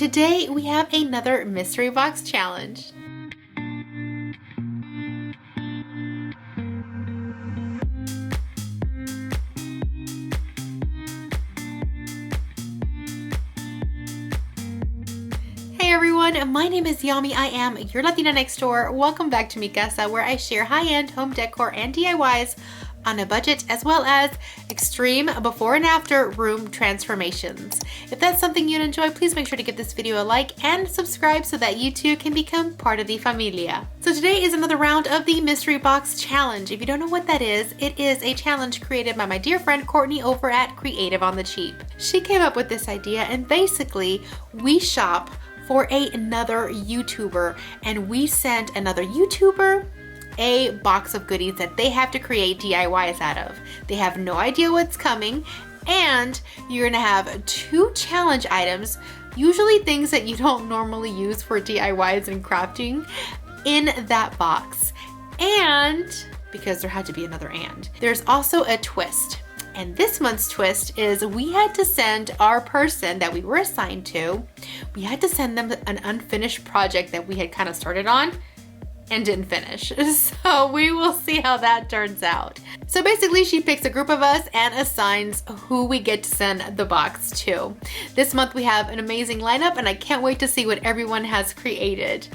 today we have another mystery box challenge. Hey everyone, my name is Yami. I am your Latina next door. Welcome back to Mi Casa, where I share high-end home decor and DIYs on a budget, as well as extreme before and after room transformations. If that's something you'd enjoy, please make sure to give this video a like and subscribe so that you too can become part of the familia. So today is another round of the mystery box challenge. If you don't know what that is, it is a challenge created by my dear friend Courtney over at Creative on the Cheap. She came up with this idea, and basically we shop for another YouTuber, and we send another YouTuber a box of goodies that they have to create DIYs out of. They have no idea what's coming, and you're gonna have 2 challenge items, usually things that you don't normally use for DIYs and crafting, in that box. And because there had to be another and, there's also a twist. And this month's twist is we had to send our person that we were assigned to, we had to send them an unfinished project that we had kind of started on and didn't finish. So we will see how that turns out. So basically she picks a group of us and assigns who we get to send the box to. This month we have an amazing lineup, and I can't wait to see what everyone has created.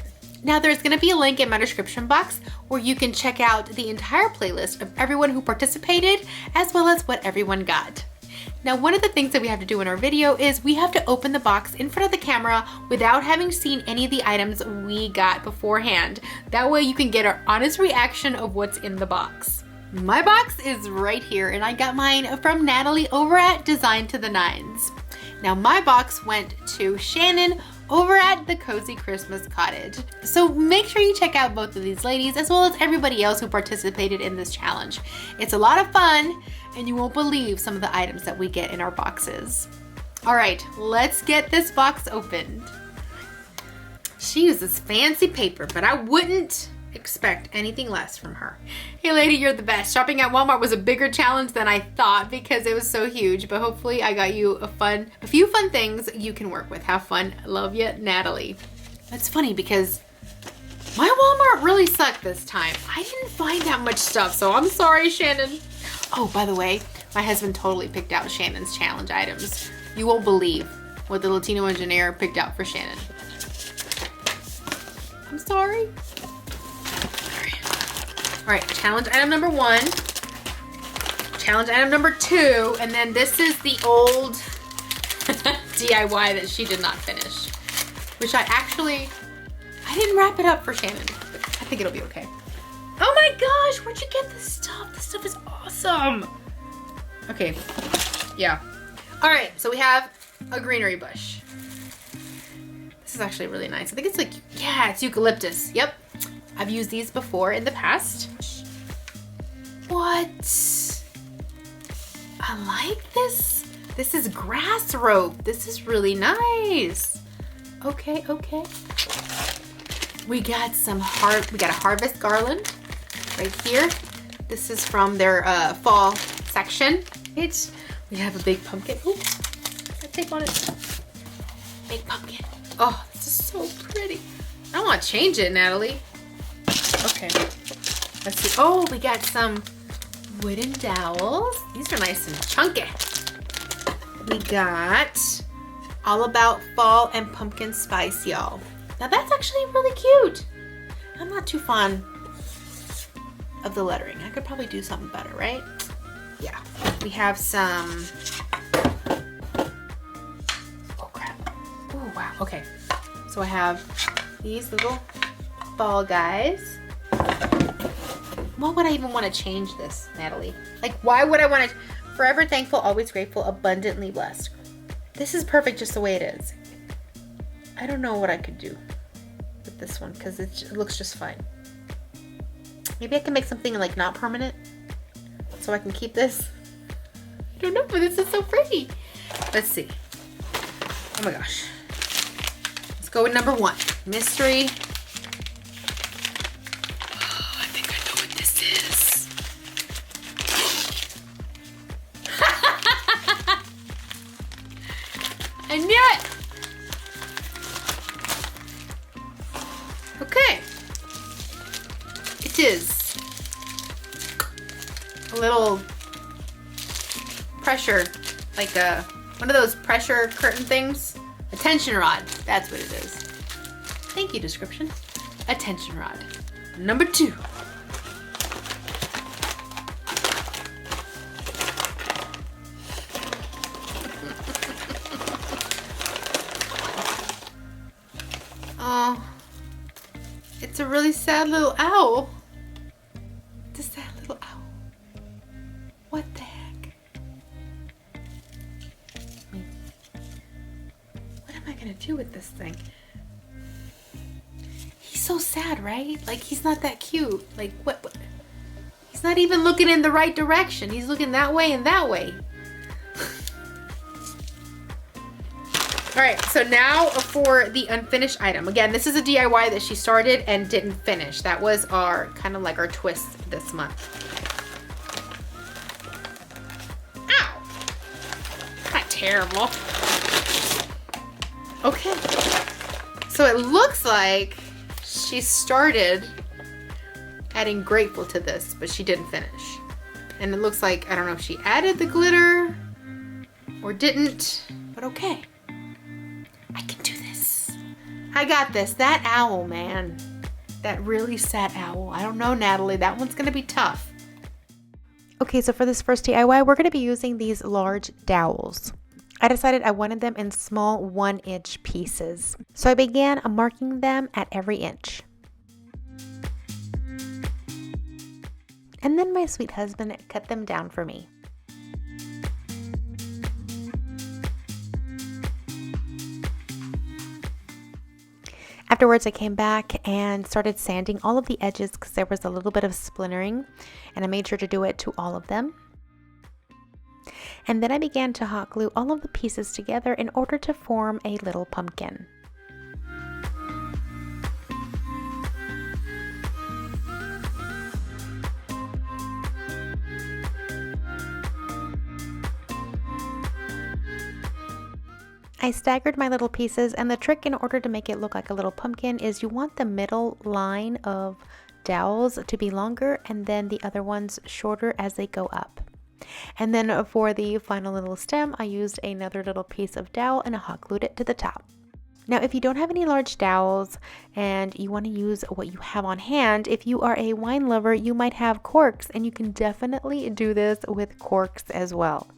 Now there's gonna be a link in my description box where you can check out the entire playlist of everyone who participated, as well as what everyone got. Now, one of the things that we have to do in our video is we have to open the box in front of the camera without having seen any of the items we got beforehand. That way you can get our honest reaction of what's in the box. My box is right here, and I got mine from Natalie over at Design to the Nines. Now my box went to Shannon over at the Cozy Christmas Cottage. So make sure you check out both of these ladies, as well as everybody else who participated in this challenge. It's a lot of fun, and you won't believe some of the items that we get in our boxes. All right, let's get this box opened. She uses fancy paper, but I wouldn't expect anything less from her. Hey lady, you're the best. Shopping at Walmart was a bigger challenge than I thought because it was so huge, but hopefully I got you a few fun things you can work with. Have fun. Love ya, Natalie. That's funny because my Walmart really sucked this time. I didn't find that much stuff, so I'm sorry, Shannon. Oh, by the way, my husband totally picked out Shannon's challenge items. You won't believe what the Latino engineer picked out for Shannon. I'm sorry. All right, challenge item number 1, challenge item number 2, and then this is the old DIY that she did not finish, which I didn't wrap it up for Shannon, but I think it'll be okay. Oh my gosh, where'd you get this stuff? This stuff is awesome. Okay, yeah. All right, so we have a greenery bush. This is actually really nice. I think it's like, yeah, it's eucalyptus. Yep. I've used these before in the past. What? I like this. This is grass rope. This is really nice. Okay, okay. We got a harvest garland right here. This is from their fall section. We have a big pumpkin. Ooh, got tape on it. Big pumpkin. Oh, this is so pretty. I don't want to change it, Natalie. Okay, let's see. Oh, we got some wooden dowels. These are nice and chunky. We got all about fall and pumpkin spice, y'all. Now that's actually really cute. I'm not too fond of the lettering. I could probably do something better, right? Yeah. We have some, oh crap. Oh wow, okay. So I have these little fall guys. Why would I even want to change this, Natalie? Like, why would I want to? Forever thankful, always grateful, abundantly blessed. This is perfect just the way it is. I don't know what I could do with this one because it looks just fine. Maybe I can make something like not permanent so I can keep this. I don't know, but this is so pretty. Let's see. Oh my gosh. Let's go with number 1. Mystery. I knew it! Okay. It is a little pressure, like one of those pressure curtain things. A tension rod, that's what it is. Thank you, description. A tension rod. Number 2. Oh, it's a really sad little owl. It's a sad little owl. What the heck? What am I gonna do with this thing? He's so sad, right? Like, he's not that cute. Like, what? He's not even looking in the right direction. He's looking that way and that way. All right, so now for the unfinished item. Again, this is a DIY that she started and didn't finish. That was our kind of like our twist this month. Ow! Not terrible. Okay. So it looks like she started adding grateful to this, but she didn't finish. And it looks like, I don't know if she added the glitter or didn't, but okay. I can do this. I got this. That owl, man. That really sad owl. I don't know, Natalie. That one's going to be tough. Okay, so for this first DIY, we're going to be using these large dowels. I decided I wanted them in small 1-inch pieces. So I began marking them at every inch. And then my sweet husband cut them down for me. Afterwards, I came back and started sanding all of the edges because there was a little bit of splintering, and I made sure to do it to all of them. And then I began to hot glue all of the pieces together in order to form a little pumpkin. I staggered my little pieces, and the trick in order to make it look like a little pumpkin is you want the middle line of dowels to be longer and then the other ones shorter as they go up. And then for the final little stem, I used another little piece of dowel and I hot glued it to the top. Now, if you don't have any large dowels and you want to use what you have on hand, if you are a wine lover, you might have corks, and you can definitely do this with corks as well.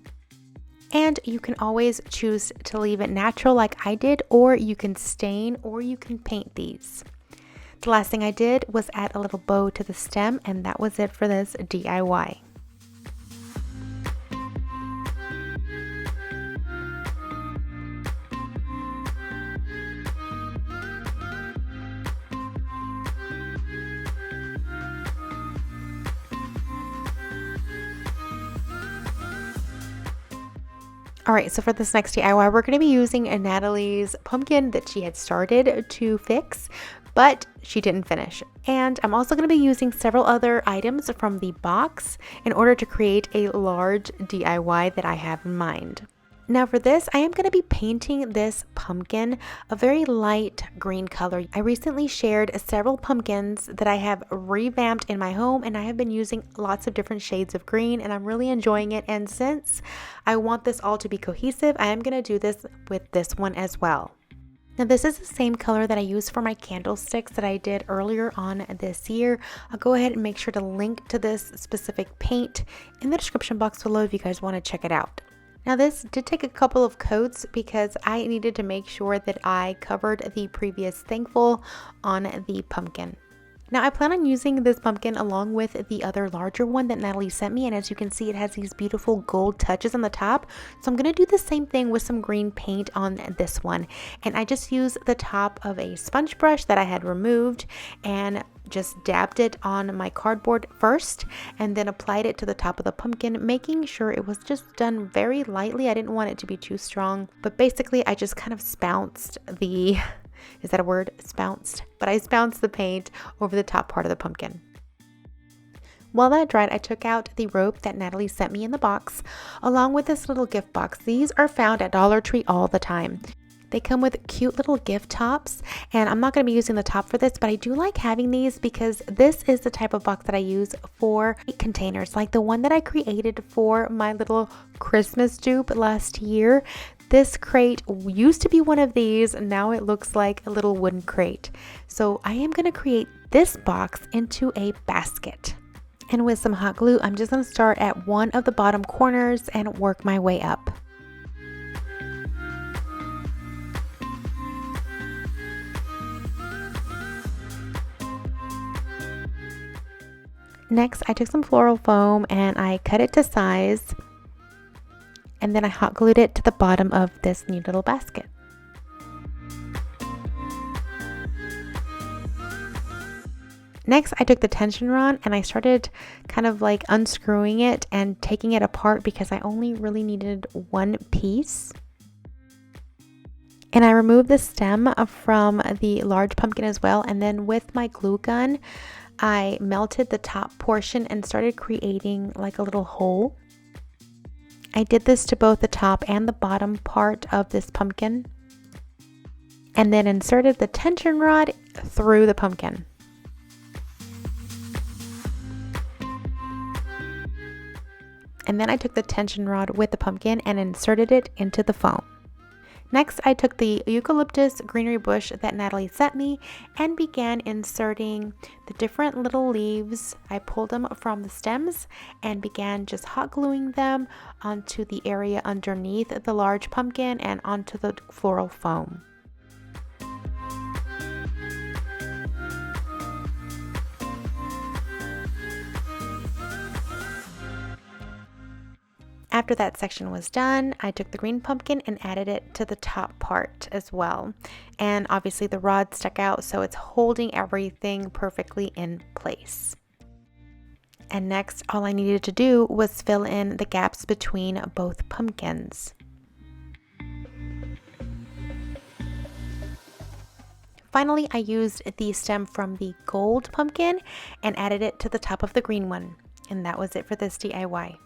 And you can always choose to leave it natural like I did, or you can stain or you can paint these. The last thing I did was add a little bow to the stem, and that was it for this DIY. Alright, so for this next DIY, we're going to be using Natalie's pumpkin that she had started to fix, but she didn't finish. And I'm also going to be using several other items from the box in order to create a large DIY that I have in mind. Now for this, I am going to be painting this pumpkin a very light green color. I recently shared several pumpkins that I have revamped in my home, and I have been using lots of different shades of green, and I'm really enjoying it. And since I want this all to be cohesive, I am going to do this with this one as well. Now this is the same color that I used for my candlesticks that I did earlier on this year. I'll go ahead and make sure to link to this specific paint in the description box below if you guys want to check it out. Now this did take a couple of coats because I needed to make sure that I covered the previous thankful on the pumpkin. Now I plan on using this pumpkin along with the other larger one that Natalie sent me, and as you can see, it has these beautiful gold touches on the top. So I'm going to do the same thing with some green paint on this one, and I just used the top of a sponge brush that I had removed and just dabbed it on my cardboard first and then applied it to the top of the pumpkin, making sure it was just done very lightly. I didn't want it to be too strong, but basically I just kind of spounced the, is that a word? Spounced. But I spounced the paint over the top part of the pumpkin. While that dried, I took out the rope that Natalie sent me in the box, along with this little gift box. These are found at Dollar Tree all the time. They come with cute little gift tops, and I'm not going to be using the top for this, but I do like having these because this is the type of box that I use for containers, like the one that I created for my little Christmas dupe last year. This crate used to be one of these, and now it looks like a little wooden crate. So I am going to create this box into a basket. And with some hot glue, I'm just going to start at one of the bottom corners and work my way up. Next, I took some floral foam and I cut it to size, and then I hot glued it to the bottom of this neat little basket. Next, I took the tension rod and I started kind of like unscrewing it and taking it apart because I only really needed one piece. And I removed the stem from the large pumpkin as well, and then with my glue gun, I melted the top portion and started creating like a little hole. I did this to both the top and the bottom part of this pumpkin, and then inserted the tension rod through the pumpkin. And then I took the tension rod with the pumpkin and inserted it into the foam. Next, I took the eucalyptus greenery bush that Natalie sent me and began inserting the different little leaves. I pulled them from the stems and began just hot gluing them onto the area underneath the large pumpkin and onto the floral foam. After that section was done, I took the green pumpkin and added it to the top part as well. And obviously the rod stuck out, so it's holding everything perfectly in place. And next, all I needed to do was fill in the gaps between both pumpkins. Finally, I used the stem from the gold pumpkin and added it to the top of the green one. And that was it for this DIY.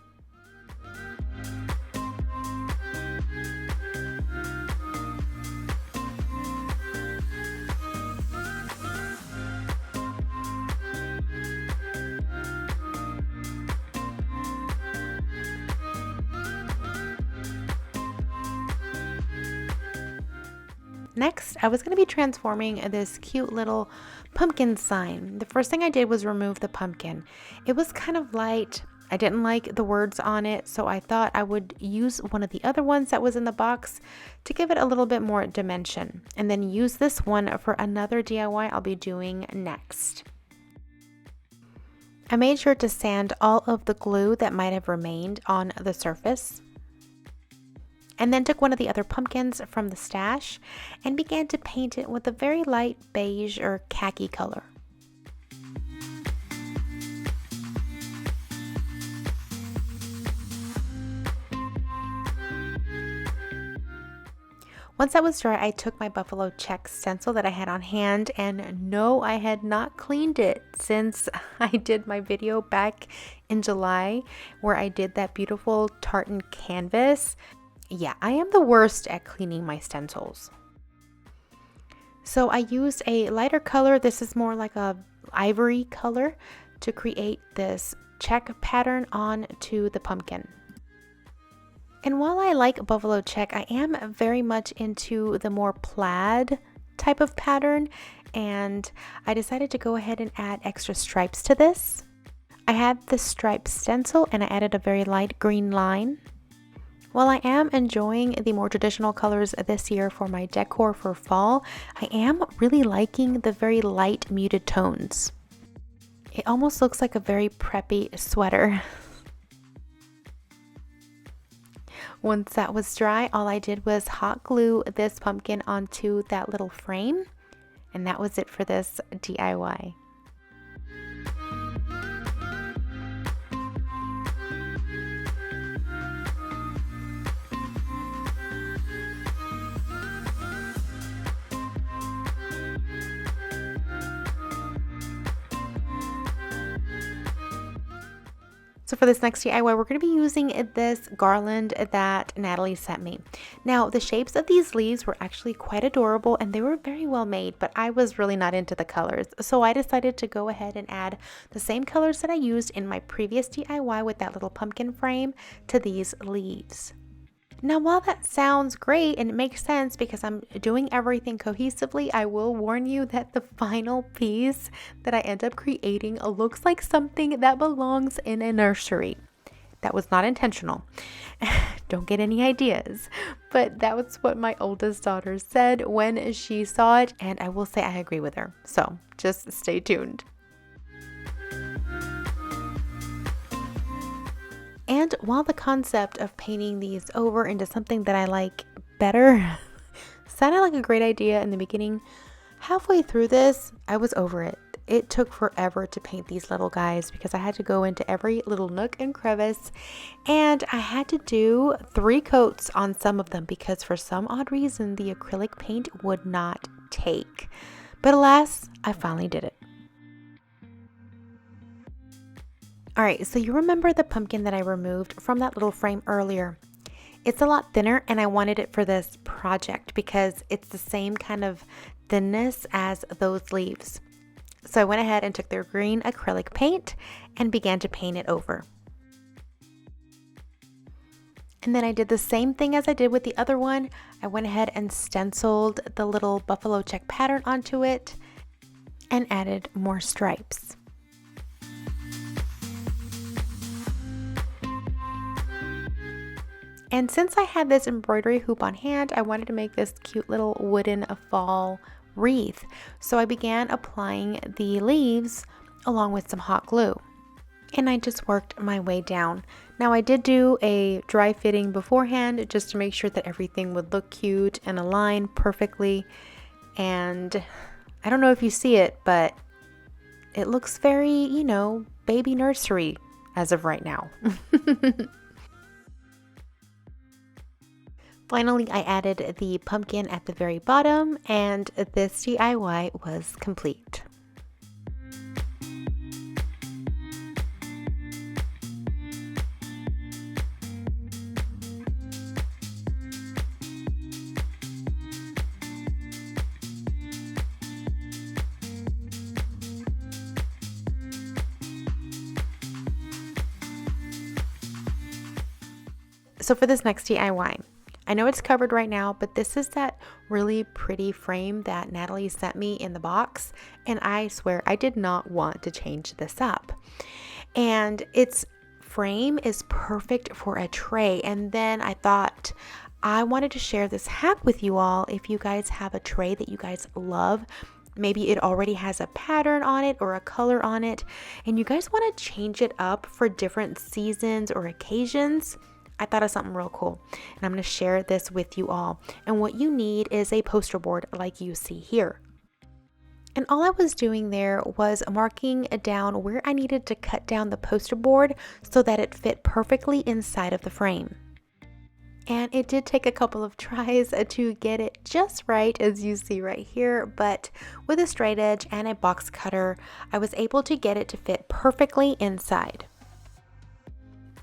Next, I was going to be transforming this cute little pumpkin sign. The first thing I did was remove the pumpkin. It was kind of light. I didn't like the words on it, so I thought I would use one of the other ones that was in the box to give it a little bit more dimension, and then use this one for another DIY I'll be doing next. I made sure to sand all of the glue that might have remained on the surface, and then took one of the other pumpkins from the stash and began to paint it with a very light beige or khaki color. Once that was dry, I took my buffalo check stencil that I had on hand, and no, I had not cleaned it since I did my video back in July where I did that beautiful tartan canvas. Yeah, I am the worst at cleaning my stencils. So I used a lighter color. This is more like a ivory color to create this check pattern onto the pumpkin. And while I like buffalo check, I am very much into the more plaid type of pattern, and I decided to go ahead and add extra stripes to this. I had the stripe stencil and I added a very light green line. While I am enjoying the more traditional colors this year for my decor for fall, I am really liking the very light muted tones. It almost looks like a very preppy sweater. Once that was dry, all I did was hot glue this pumpkin onto that little frame, and that was it for this DIY. So for this next DIY, we're going to be using this garland that Natalie sent me. Now, the shapes of these leaves were actually quite adorable and they were very well made, but I was really not into the colors. So I decided to go ahead and add the same colors that I used in my previous DIY with that little pumpkin frame to these leaves. Now, while that sounds great and it makes sense because I'm doing everything cohesively, I will warn you that the final piece that I end up creating looks like something that belongs in a nursery. That was not intentional. Don't get any ideas. But that was what my oldest daughter said when she saw it, and I will say I agree with her. So just stay tuned. And while the concept of painting these over into something that I like better sounded like a great idea in the beginning, halfway through this, I was over it. It took forever to paint these little guys because I had to go into every little nook and crevice, and I had to do 3 coats on some of them because for some odd reason the acrylic paint would not take. But alas, I finally did it. Alright, so you remember the pumpkin that I removed from that little frame earlier? It's a lot thinner and I wanted it for this project because it's the same kind of thinness as those leaves. So I went ahead and took their green acrylic paint and began to paint it over. And then I did the same thing as I did with the other one. I went ahead and stenciled the little buffalo check pattern onto it and added more stripes. And since I had this embroidery hoop on hand, I wanted to make this cute little wooden fall wreath. So I began applying the leaves along with some hot glue. And I just worked my way down. Now I did do a dry fitting beforehand just to make sure that everything would look cute and align perfectly. And I don't know if you see it, but it looks very, baby nursery as of right now. Finally, I added the pumpkin at the very bottom, and this DIY was complete. So for this next DIY, I know it's covered right now, but this is that really pretty frame that Natalie sent me in the box, and I swear I did not want to change this up. And its frame is perfect for a tray, and then I thought I wanted to share this hack with you all. If you guys have a tray that you guys love, maybe it already has a pattern on it or a color on it, and you guys want to change it up for different seasons or occasions, I thought of something real cool, and I'm going to share this with you all. And what you need is a poster board like you see here. And all I was doing there was marking down where I needed to cut down the poster board so that it fit perfectly inside of the frame. And it did take a couple of tries to get it just right, as you see right here, but with a straight edge and a box cutter, I was able to get it to fit perfectly inside.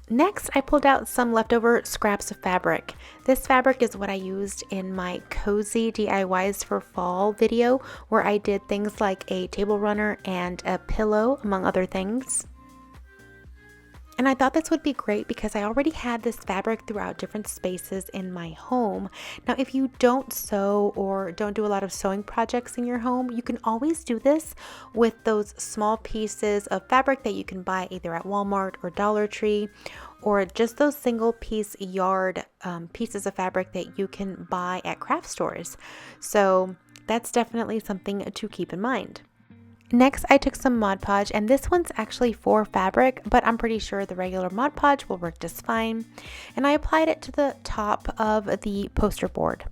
Next, I pulled out some leftover scraps of fabric. This fabric is what I used in my cozy DIYs for fall video, where I did things like a table runner and a pillow, among other things. And I thought this would be great because I already had this fabric throughout different spaces in my home. Now, if you don't sew or don't do a lot of sewing projects in your home, you can always do this with those small pieces of fabric that you can buy either at Walmart or Dollar Tree, or just those single piece yard pieces of fabric that you can buy at craft stores. So that's definitely something to keep in mind. Next, I took some Mod Podge, and this one's actually for fabric, but I'm pretty sure the regular Mod Podge will work just fine. And I applied it to the top of the poster board.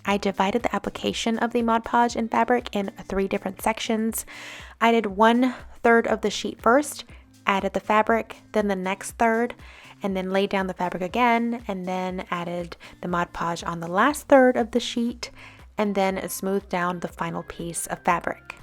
I divided the application of the Mod Podge in fabric in 3 different sections. I did 1/3 of the sheet first, added the fabric, then the next third, and then laid down the fabric again, and then added the Mod Podge on the last third of the sheet, and then smooth down the final piece of fabric.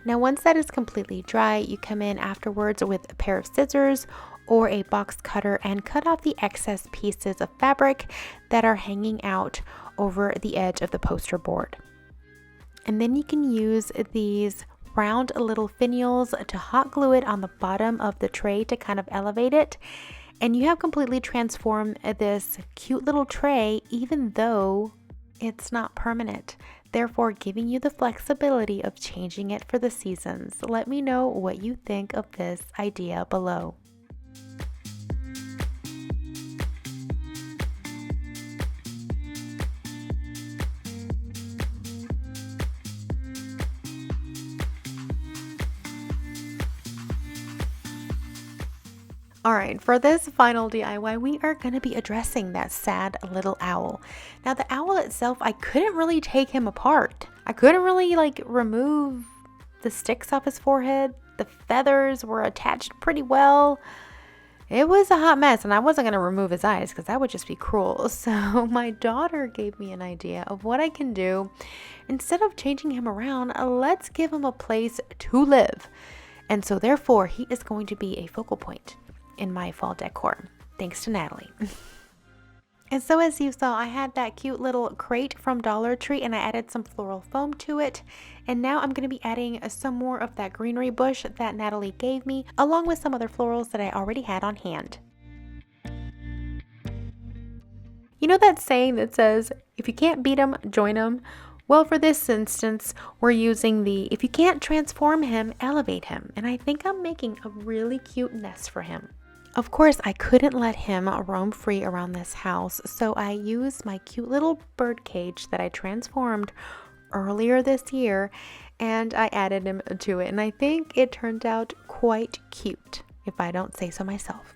Now once that is completely dry, you come in afterwards with a pair of scissors or a box cutter and cut off the excess pieces of fabric that are hanging out over the edge of the poster board. And then you can use these round little finials to hot glue it on the bottom of the tray to kind of elevate it. And you have completely transformed this cute little tray, even though it's not permanent, therefore giving you the flexibility of changing it for the seasons. Let me know what you think of this idea below. Alright, for this final DIY, we are going to be addressing that sad little owl. Now the owl itself, I couldn't really take him apart. I couldn't really remove the sticks off his forehead. The feathers were attached pretty well. It was a hot mess, and I wasn't going to remove his eyes because that would just be cruel. So my daughter gave me an idea of what I can do. Instead of changing him around, let's give him a place to live. And so therefore, he is going to be a focal point in my fall decor, thanks to Natalie. And so as you saw, I had that cute little crate from Dollar Tree and I added some floral foam to it. And now I'm going to be adding some more of that greenery bush that Natalie gave me, along with some other florals that I already had on hand. You know that saying that says, if you can't beat 'em, join 'em? Well, for this instance, we're using the, if you can't transform him, elevate him. And I think I'm making a really cute nest for him. Of course, I couldn't let him roam free around this house, so I used my cute little bird cage that I transformed earlier this year, and I added him to it. And I think it turned out quite cute, if I don't say so myself.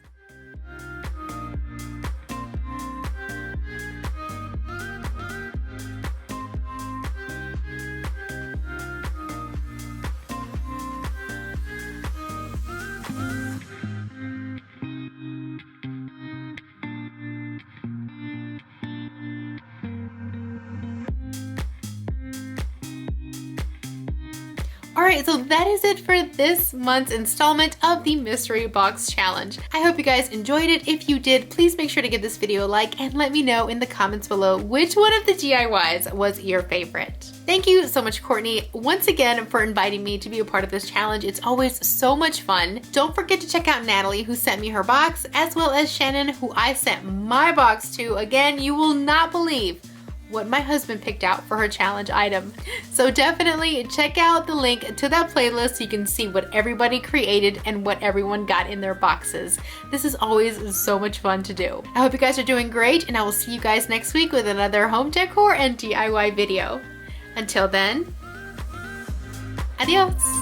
Alright, so that is it for this month's installment of the Mystery Box Challenge. I hope you guys enjoyed it. If you did, please make sure to give this video a like and let me know in the comments below which one of the DIYs was your favorite. Thank you so much, Courtney, once again for inviting me to be a part of this challenge. It's always so much fun. Don't forget to check out Natalie, who sent me her box, as well as Shannon, who I sent my box to. Again, you will not believe what my husband picked out for her challenge item. So definitely check out the link to that playlist so you can see what everybody created and what everyone got in their boxes. This is always so much fun to do. I hope you guys are doing great, and I will see you guys next week with another home decor and DIY video. Until then, adios.